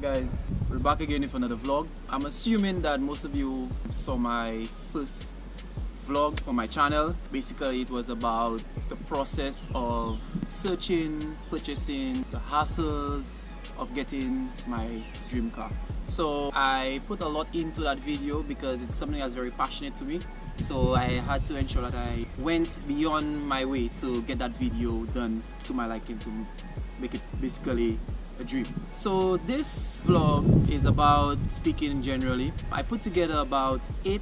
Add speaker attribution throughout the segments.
Speaker 1: guys, we're back again with another vlog. I'm assuming that most of you saw my first vlog for my channel. Basically it was about the process of searching, purchasing, the hassles of getting my dream car. So I put a lot into that video because it's something that's very passionate to me. So I had to ensure that I went beyond my way to get that video done to my liking, to make it basically a dream. So this vlog is about speaking generally. I put together about 8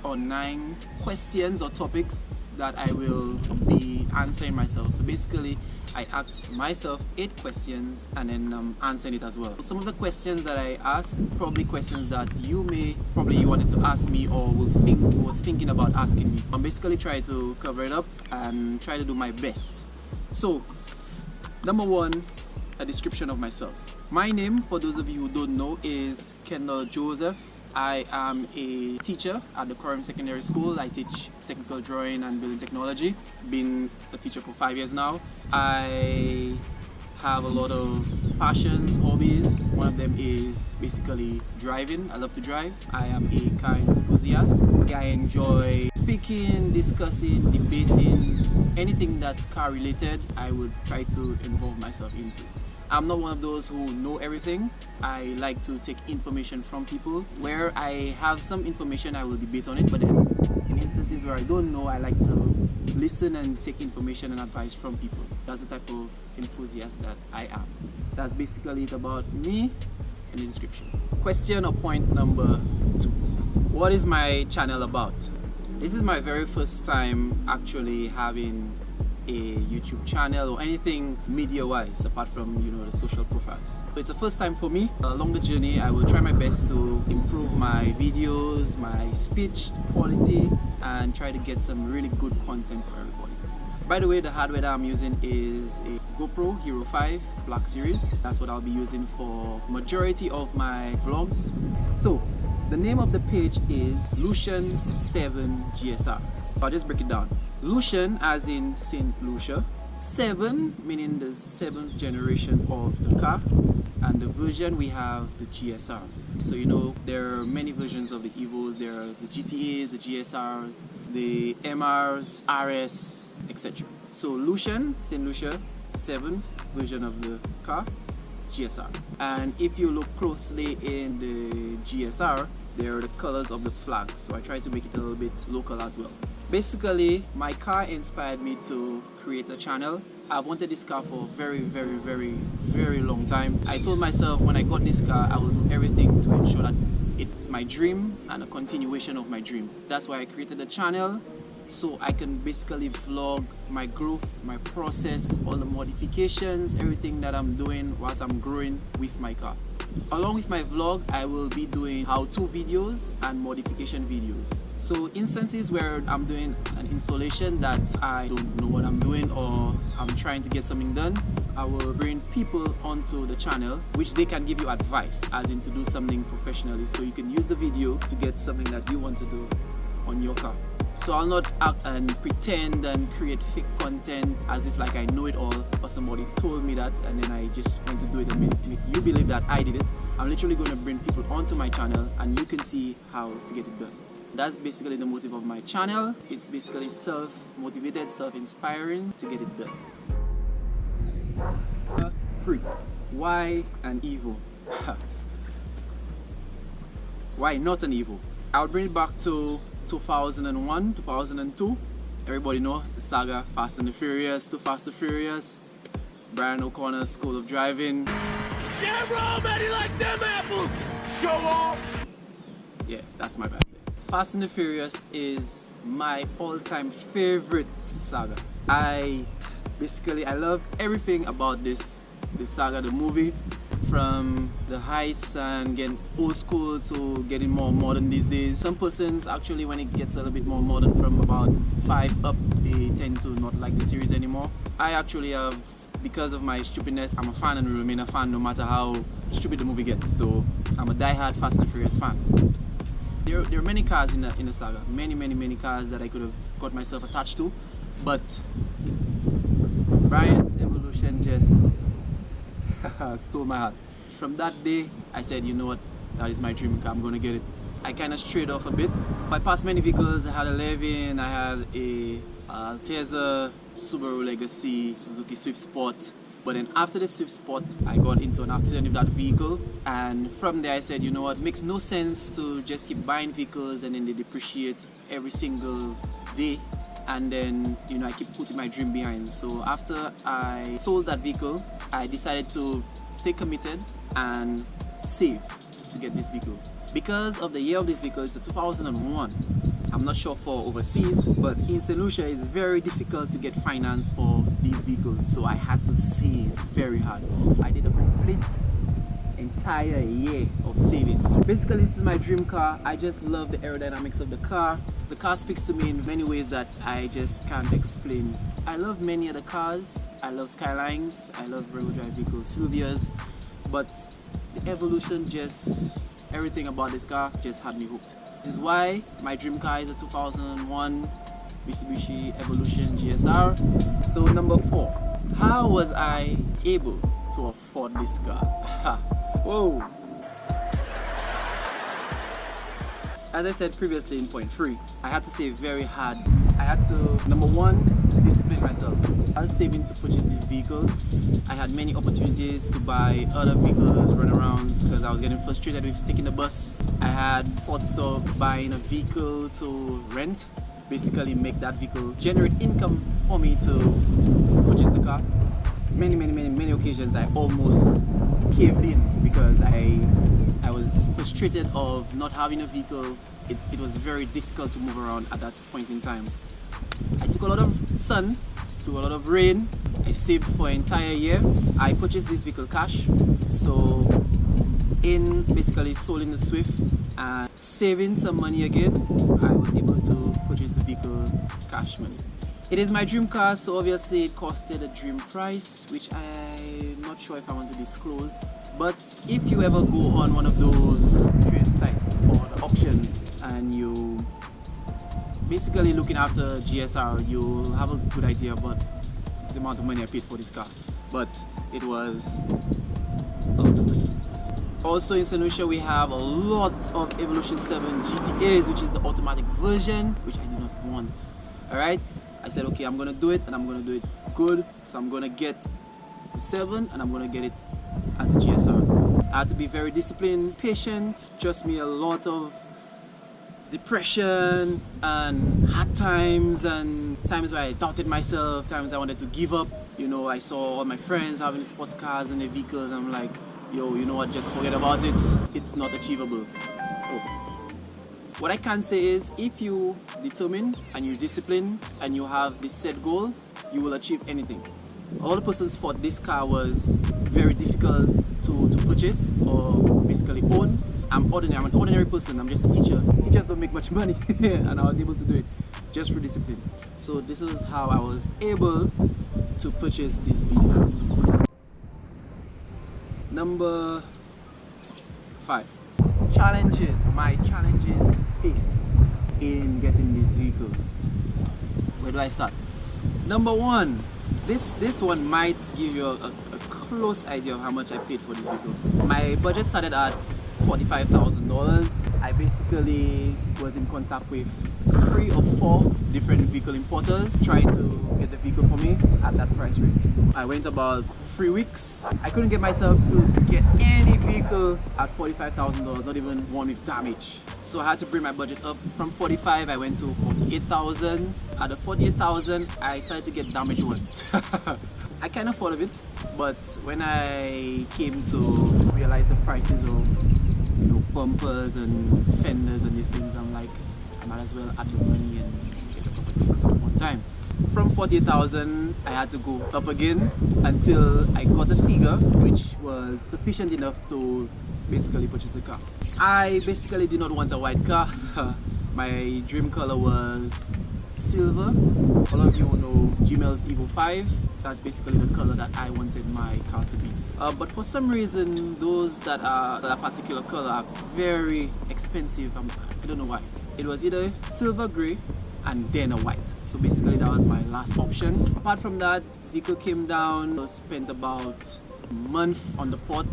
Speaker 1: or 9 questions or topics that I will be answering myself. So basically I asked myself 8 questions and then answering it as well. Some of the questions that I asked, probably questions that you wanted to ask me or was thinking about asking me. I'm basically trying to cover it up and try to do my best. So number 1, a description of myself. My name, for those of you who don't know, is Lucian7Gsr. I am a teacher at the Current Secondary School. I teach technical drawing and building technology. Been a teacher for 5 years now. I have a lot of passions, hobbies. One of them is basically driving. I love to drive. I am a car enthusiast. I enjoy speaking, discussing, debating, anything that's car related. I would try to involve myself into. I'm not one of those who know everything. I like to take information from people. Where I have some information, I will debate on it, but then in instances where I don't know, I like to listen and take information and advice from people. That's the type of enthusiast that I am. That's basically it about me in the description. Question or point number 2. What is my channel about? This is my very first time actually having a YouTube channel or anything media-wise apart from, the social profiles. So it's the first time for me. Along the journey, I will try my best to improve my videos, my speech quality, and try to get some really good content for everybody. By the way, the hardware that I'm using is a GoPro Hero 5 Black Series. That's what I'll be using for majority of my vlogs. So the name of the page is Lucian7Gsr. I'll just break it down. Lucian as in Saint Lucia, 7 meaning the 7th generation of the car, and the version we have the GSR. So there are many versions of the Evos. There's the GTAs, the GSRs, the MRs, RS, etc. So Lucian, Saint Lucia, 7th version of the car, GSR. And if you look closely in the GSR, there are the colors of the flag, so I try to make it a little bit local as well. Basically, my car inspired me to create a channel. I've wanted this car for a very, very, very, very long time. I told myself when I got this car, I will do everything to ensure that it's my dream and a continuation of my dream. That's why I created the channel, so I can basically vlog my growth, my process, all the modifications, everything that I'm doing whilst I'm growing with my car. Along with my vlog, I will be doing how-to videos and modification videos. So instances where I'm doing an installation that I don't know what I'm doing or I'm trying to get something done, I will bring people onto the channel which they can give you advice, as in to do something professionally, so you can use the video to get something that you want to do on your car. So I'll not act and pretend and create fake content as if like I know it all, or somebody told me that and then I just went to do it and make you believe that I did it. I'm literally going to bring people onto my channel and you can see how to get it done. That's basically the motive of my channel. It's basically self-motivated, self-inspiring to get it done. 3. Why an Evo? Why not an Evo? I'll bring it back to 2001, 2002. Everybody know the saga Fast and the Furious, Too Fast to Furious, Brian O'Connor's School of Driving.
Speaker 2: Damn wrong, man, he like them apples! Show off!
Speaker 1: Yeah, that's my bad. Fast and the Furious is my all-time favorite saga. I love everything about this saga, the movie. From the heists and getting old school to getting more modern these days. Some persons actually, when it gets a little bit more modern from about 5 up, they tend to not like the series anymore. I actually have, because of my stupidness, I'm a fan and will remain a fan no matter how stupid the movie gets. So I'm a die-hard Fast and Furious fan. There are many cars in the saga, many cars that I could have got myself attached to, but Brian's evolution just stole my heart. from that day, I said, you know what, that is my dream car, I'm gonna get it. I kind of strayed off a bit. I passed many vehicles. I had a Levin, I had a Altezza, Subaru Legacy, Suzuki Swift Sport. But then after the Swift Sport, I got into an accident with that vehicle. And from there I said, you know what, makes no sense to just keep buying vehicles and then they depreciate every single day. And then, you know, I keep putting my dream behind. So after I sold that vehicle, I decided to stay committed and save to get this vehicle. Because of the year of this vehicle, it's a 2001. I'm not sure for overseas, but in St. Lucia it's very difficult to get finance for these vehicles. So I had to save very hard. I did a complete entire year of savings. Basically, this is my dream car. I just love the aerodynamics of the car. The car speaks to me in many ways that I just can't explain. I love many other cars. I love Skylines. I love rear-wheel drive vehicles, Silvias. But the Evolution just... everything about this car just had me hooked. This is why my dream car is a 2001 Mitsubishi Evolution GSR. So number 4, how was I able to afford this car? Whoa! As I said previously in point 3, I had to save very hard. I had to, number 1, discipline myself. I was saving to purchase this vehicle. I had many opportunities to buy other vehicles, runarounds, because I was getting frustrated with taking the bus. I had thoughts of buying a vehicle to rent, basically make that vehicle generate income for me to purchase the car. Many occasions I almost caved in because I was frustrated of not having a vehicle. It was very difficult to move around at that point in time. I took a lot of sun, took a lot of rain. I saved for an entire year. I purchased this vehicle cash. So in basically selling the Swift and saving some money again, I was able to purchase the vehicle cash money. It is my dream car, so obviously it costed a dream price, which I'm not sure if I want to disclose. But if you ever go on one of those trading sites or the auctions and you basically looking after GSR, you'll have a good idea about the amount of money I paid for this car. But it was a lot of money. Also in St. Lucia we have a lot of Evolution 7 GTAs, which is the automatic version, which I do not want. Alright? I said, okay, I'm gonna do it and I'm gonna do it good. So I'm gonna get the 7 and I'm gonna get it as a GSR. I had to be very disciplined, patient. Trust me, a lot of depression and hard times and times where I doubted myself, times I wanted to give up. You know, I saw all my friends having sports cars and their vehicles. I'm like, yo, you know what, just forget about it. It's not achievable. Oh. What I can say is, if you determine and you discipline and you have this set goal, you will achieve anything. All the persons thought this car was very difficult to purchase or basically own. I'm an ordinary person, I'm just a teacher. Teachers don't make much money and I was able to do it just through discipline. So this is how I was able to purchase this vehicle. Number 5. Challenges. My challenges faced in getting this vehicle. Where do I start? Number 1. This one might give you a close idea of how much I paid for this vehicle. My budget started at $45,000. I basically was in contact with 3 or 4 different vehicle importers trying to get the vehicle for me at that price range. I went about 3 weeks. I couldn't get myself to get any vehicle at $45,000, not even one with damage. So I had to bring my budget up. From 45, I went to 48,000. At the 48,000, I started to get damaged ones. I kind of thought of it, but when I came to realize the prices of, you know, bumpers and fenders and these things, I'm like, I might as well add the money and get a proper at one time. From 48,000, I had to go up again until I got a figure which was sufficient enough to basically purchase a car. I basically did not want a white car. My dream color was silver. All of you know Gmail's Evo 5. That's basically the color that I wanted my car to be. But for some reason, those that are that particular color are very expensive. I don't know why. It was either silver gray and then a white. So basically that was my last option. Apart from that, vehicle came down, spent about a month on the pot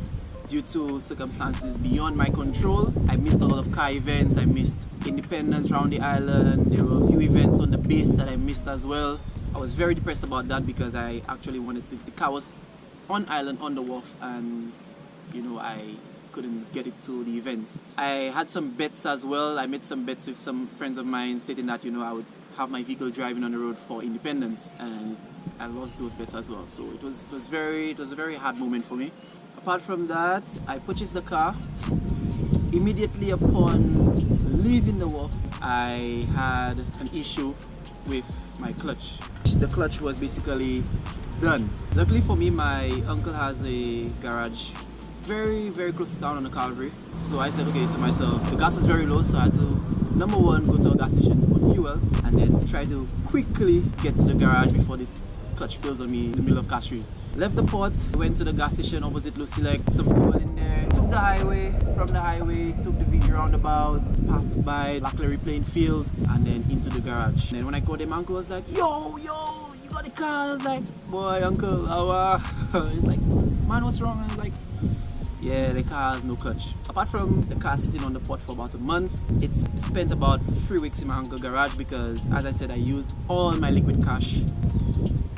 Speaker 1: due to circumstances beyond my control. I missed a lot of car events, I missed Independence around the island, there were a few events on the base that I missed as well. I was very depressed about that because I actually wanted to, the car was on island on the wharf, and you know, I couldn't get it to the events. I had some bets as well. I made some bets with some friends of mine stating that, you know, I would have my vehicle driving on the road for Independence, and I lost those bets as well. So it was a very hard moment for me. Apart from that, I purchased the car. Immediately upon leaving the wharf, I had an issue with my clutch. The clutch was basically done. Luckily for me, my uncle has a garage very close to town on the Calvary. So I said okay to myself, the gas is very low, so I had to, number one, go to a gas station to put fuel, and then try to quickly get to the garage before this clutch fails on me in the middle of Castries. Left the port, went to the gas station opposite Lucian7Gsr, some fuel in there, took the highway, from the highway, took the VG roundabout, passed by Blackberry playing field, and then into the garage. And then when I called him, uncle was like, yo, you got the car? I was like, boy, uncle, he's like, man, what's wrong? I was like, yeah, the car has no clutch. Apart from the car sitting on the port for about a month, it's spent about 3 weeks in my uncle's garage because, as I said, I used all my liquid cash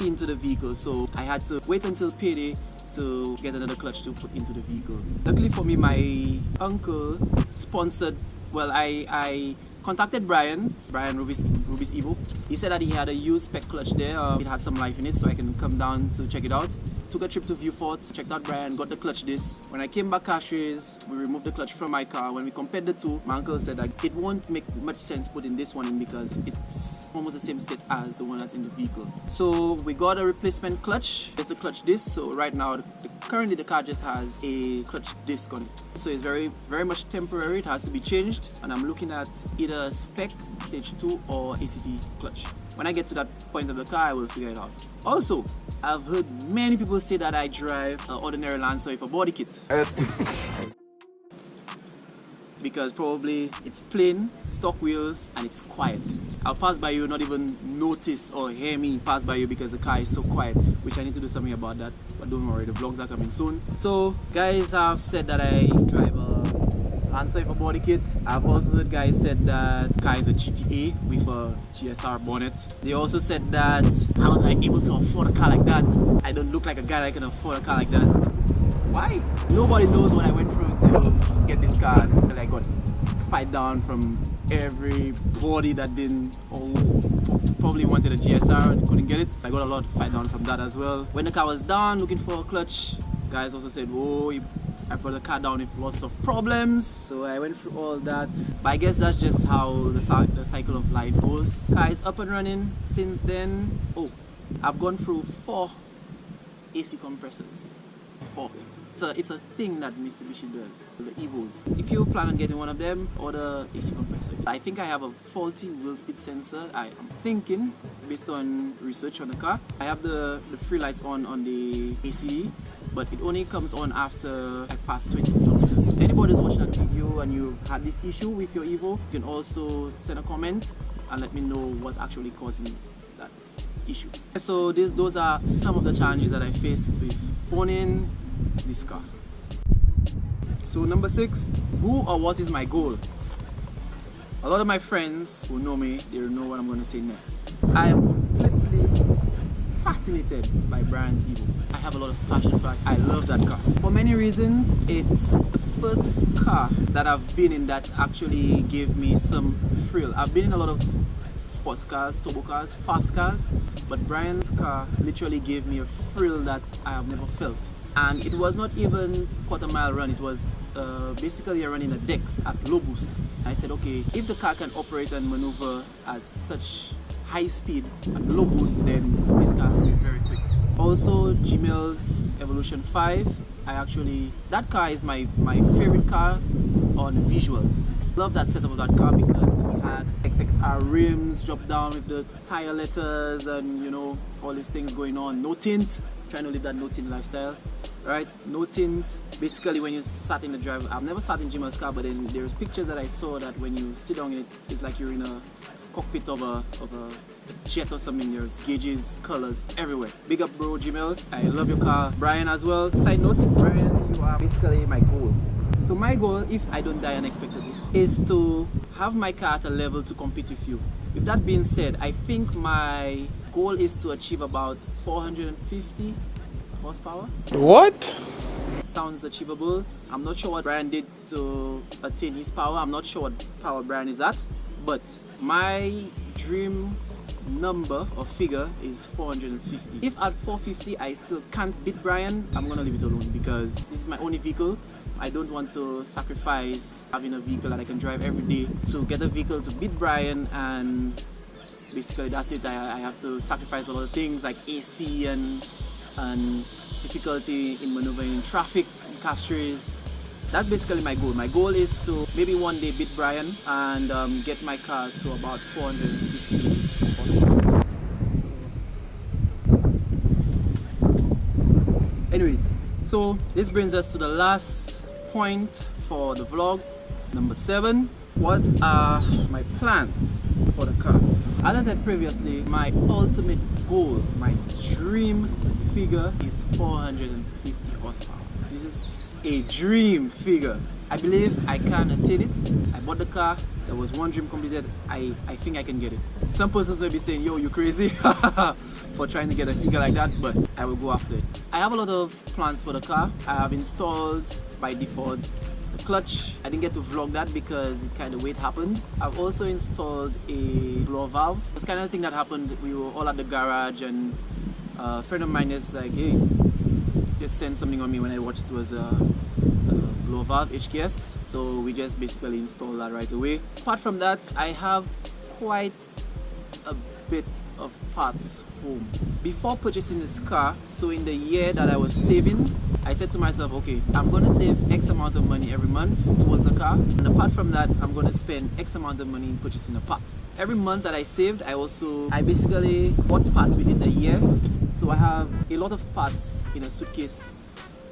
Speaker 1: into the vehicle. So I had to wait until payday to get another clutch to put into the vehicle. Luckily for me, my uncle sponsored, well, I contacted Brian Rubis Evo. He said that he had a used spec clutch there. It had some life in it, so I can come down to check it out. Took a trip to Viewfort, checked out Brian, got the clutch disc. When I came back Castries, we removed the clutch from my car. When we compared the two, my uncle said that it won't make much sense putting this one in because it's almost the same state as the one that's in the vehicle. So we got a replacement clutch. It's the clutch disc. So right now, currently the car just has a clutch disc on it. So it's very much temporary. It has to be changed, and I'm looking at either spec stage 2 or ACT clutch. When I get to that point of the car, I will figure it out. Also, I've heard many people say that I drive an ordinary Lancer with a body kit. Because probably it's plain, stock wheels, and it's quiet. I'll pass by you, not even notice or hear me pass by you because the car is so quiet, which I need to do something about that. But don't worry, the vlogs are coming soon. So guys have said that I drive a Lancer with a body kit. I've also heard guys said that the car is a GTA with a GSR bonnet. They also said that how was I able to afford a car like that? I don't look like a guy that can afford a car like that. Why? Nobody knows what I went through to get this car. I got fight down from everybody that didn't probably wanted a GSR and couldn't get it. I got a lot of fight down from that as well. When the car was down looking for a clutch, guys also said, oh, I brought the car down with lots of problems. So I went through all that. But I guess that's just how the cycle of life goes. Car is up and running since then. Oh, I've gone through 4 AC compressors. 4. It's a thing that Mitsubishi does, the Evos. If you plan on getting one of them, order AC compressor. I think I have a faulty wheel speed sensor. I am thinking, based on research on the car, I have the free lights on the ACD, but it only comes on after I pass 20 kilometers. Anybody who's watching that video and you had this issue with your Evo, you can also send a comment and let me know what's actually causing that issue. So those are some of the challenges that I faced with owning this car. So number 6, who or what is my goal? A lot of my friends who know me, they know what I'm going to say next. I am completely fascinated by Brian's Evo. I have a lot of passion for it. I love that car. For many reasons, it's the first car that I've been in that actually gave me some thrill. I've been in a lot of sports cars, turbo cars, fast cars, but Brian's car literally gave me a thrill that I have never felt. And it was not even quarter-mile run, it was basically a run in the decks at low boost. I said, okay, if the car can operate and maneuver at such high speed and low boost, then this car will be very quick. Also, Gmail's Evolution 5, that car is my favorite car on visuals. Love that setup of that car because we had XXR rims, drop down with the tire letters and you know, all these things going on. No tint, trying to live that no tint lifestyle. Right, no tint. Basically, when you sat in the driver, I've never sat in Jima's car, but then there's pictures that I saw that when you sit down in it, it's like you're in a cockpit of a jet or something. There's gauges, colors everywhere. Big up bro Gmail, I love your car. Brian as well. Side note, Brian, you are basically my goal. So my goal, if I don't die unexpectedly, is to have my car at a level to compete with you. With that being said, I think my goal is to achieve about 450 horsepower.
Speaker 3: What?
Speaker 1: Sounds achievable. I'm not sure what Brian did to attain his power. I'm not sure what power Brian is at, but my dream number or figure is 450. If at 450 I still can't beat Brian, I'm gonna leave it alone because this is my only vehicle. I don't want to sacrifice having a vehicle that I can drive every day to get a vehicle to beat Brian, and basically that's it. I have to sacrifice a lot of things like AC and difficulty in maneuvering in traffic, in castries. That's basically my goal. My goal is to maybe one day beat Brian and get my car to about 450. Anyways, so this brings us to the last point for the vlog, number 7. What are my plans for the car? As I said previously, my ultimate goal, my dream figure is 450 horsepower. This is a dream figure. I believe I can attain it. I bought the car, there was one dream completed. I think I can get it. Some persons will be saying, yo, you crazy for trying to get a figure like that, but I will go after it. I have a lot of plans for the car. I have installed by default the clutch. I didn't get to vlog that because it kind of way it happened. I've also installed a blower valve. It's kind of thing that happened. We were all at the garage and a friend of mine is like, hey, just send something on me when I watched it was a blower valve HKS. So we just basically installed that right away. Apart from that, I have quite a bit of parts home. Before purchasing this car, so in the year that I was saving, I said to myself, okay, I'm going to save X amount of money every month towards the car, and apart from that, I'm going to spend X amount of money in purchasing a part. Every month that I saved, I basically bought parts within the year, so I have a lot of parts in a suitcase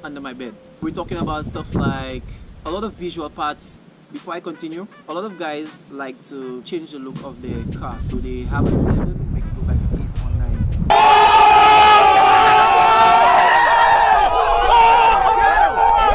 Speaker 1: under my bed. We're talking about stuff like a lot of visual parts. Before I continue, a lot of guys like to change the look of their car, so they have a 7, they can go back to 8 or 9.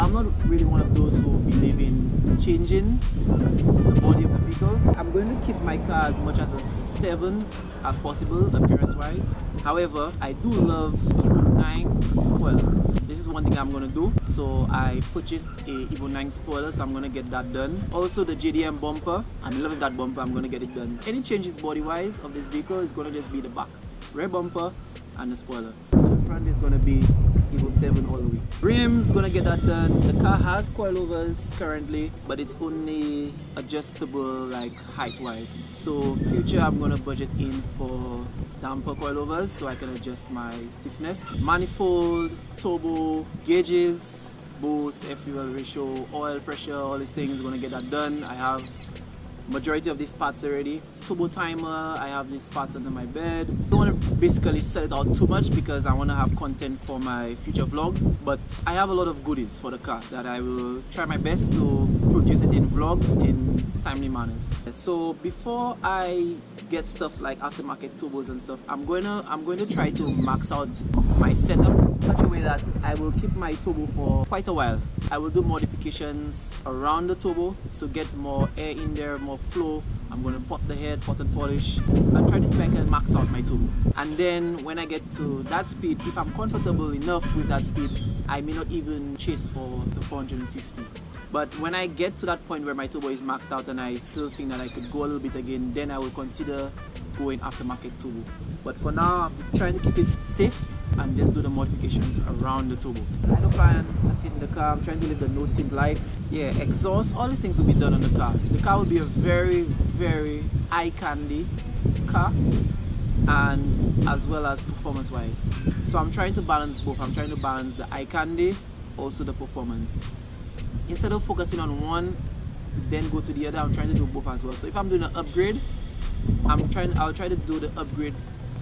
Speaker 1: I'm not really one of those who believe in changing the body of the vehicle. I'm going to keep my car as much as a 7 as possible, appearance wise. However, I do love Evo 9 spoiler. This is one thing I'm going to do. So I purchased a Evo 9 spoiler, so I'm going to get that done. Also the JDM bumper, I'm in love with that bumper, I'm going to get it done. Any changes body wise of this vehicle is going to just be the back, rear bumper and the spoiler. So the front is going to be Evo 7 all the way. Rims, going to get that done. The car has coilovers currently, but it's only adjustable like height wise. So future I'm going to budget in for damper coilovers so I can adjust my stiffness. Manifold, turbo, gauges, boost, fuel ratio, oil pressure, all these things, going to get that done. I have majority of these parts already. Turbo timer, I have these parts under my bed. I don't want to basically sell it out too much because I want to have content for my future vlogs, but I have a lot of goodies for the car that I will try my best to produce it in vlogs in timely manners. So before I get stuff like aftermarket turbos and stuff, I'm going to try to max out my setup in such a way that I will keep my turbo for quite a while. I will do modifications around the turbo, so get more air in there, more flow. I'm going to pot the head, pot and polish, and try to see if I can max out my turbo. And then when I get to that speed, if I'm comfortable enough with that speed, I may not even chase for the 450. But when I get to that point where my turbo is maxed out and I still think that I could go a little bit again, then I will consider going aftermarket turbo. But for now, I'm trying to keep it safe and just do the modifications around the turbo. I don't plan to tint the car. I'm trying to live the no tint life. Yeah, exhaust, all these things will be done on the car. The car will be a very, very eye candy car, and as well as performance wise. So I'm trying to balance both. I'm trying to balance the eye candy, also the performance. Instead of focusing on one, then go to the other, I'm trying to do both as well. So if I'm doing an upgrade, I'll try to do the upgrade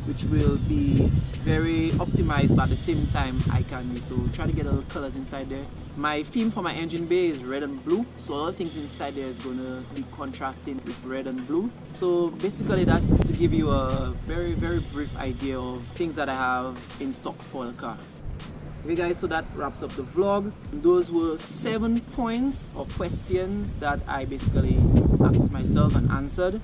Speaker 1: which will be very optimized, but at the same time eye candy. So try to get a little colors inside there. My theme for my engine bay is red and blue, so all the things inside there is gonna be contrasting with red and blue. So basically that's to give you a very brief idea of things that I have in stock for the car. Okay guys, so that wraps up the vlog. Those were 7 points or questions that I basically asked myself and answered.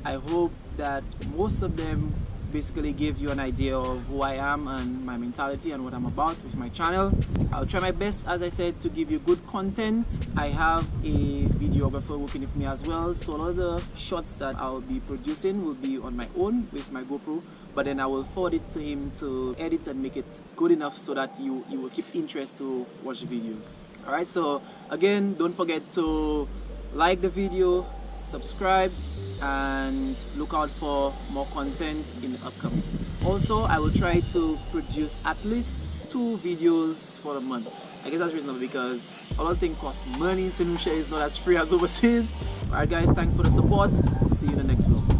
Speaker 1: I hope that most of them basically gave you an idea of who I am and my mentality and what I'm about with my channel. I'll try my best, as I said, to give you good content. I have a videographer working with me as well, so a lot of the shots that I'll be producing will be on my own with my GoPro, but then I will forward it to him to edit and make it good enough so that you will keep interest to watch the videos. Alright, so again, don't forget to like the video, subscribe, and look out for more content in the upcoming. Also, I will try to produce at least 2 videos for a month. I guess that's reasonable because a lot of things cost money. St. Lucia is not as free as overseas. Alright guys, thanks for the support. See you in the next vlog.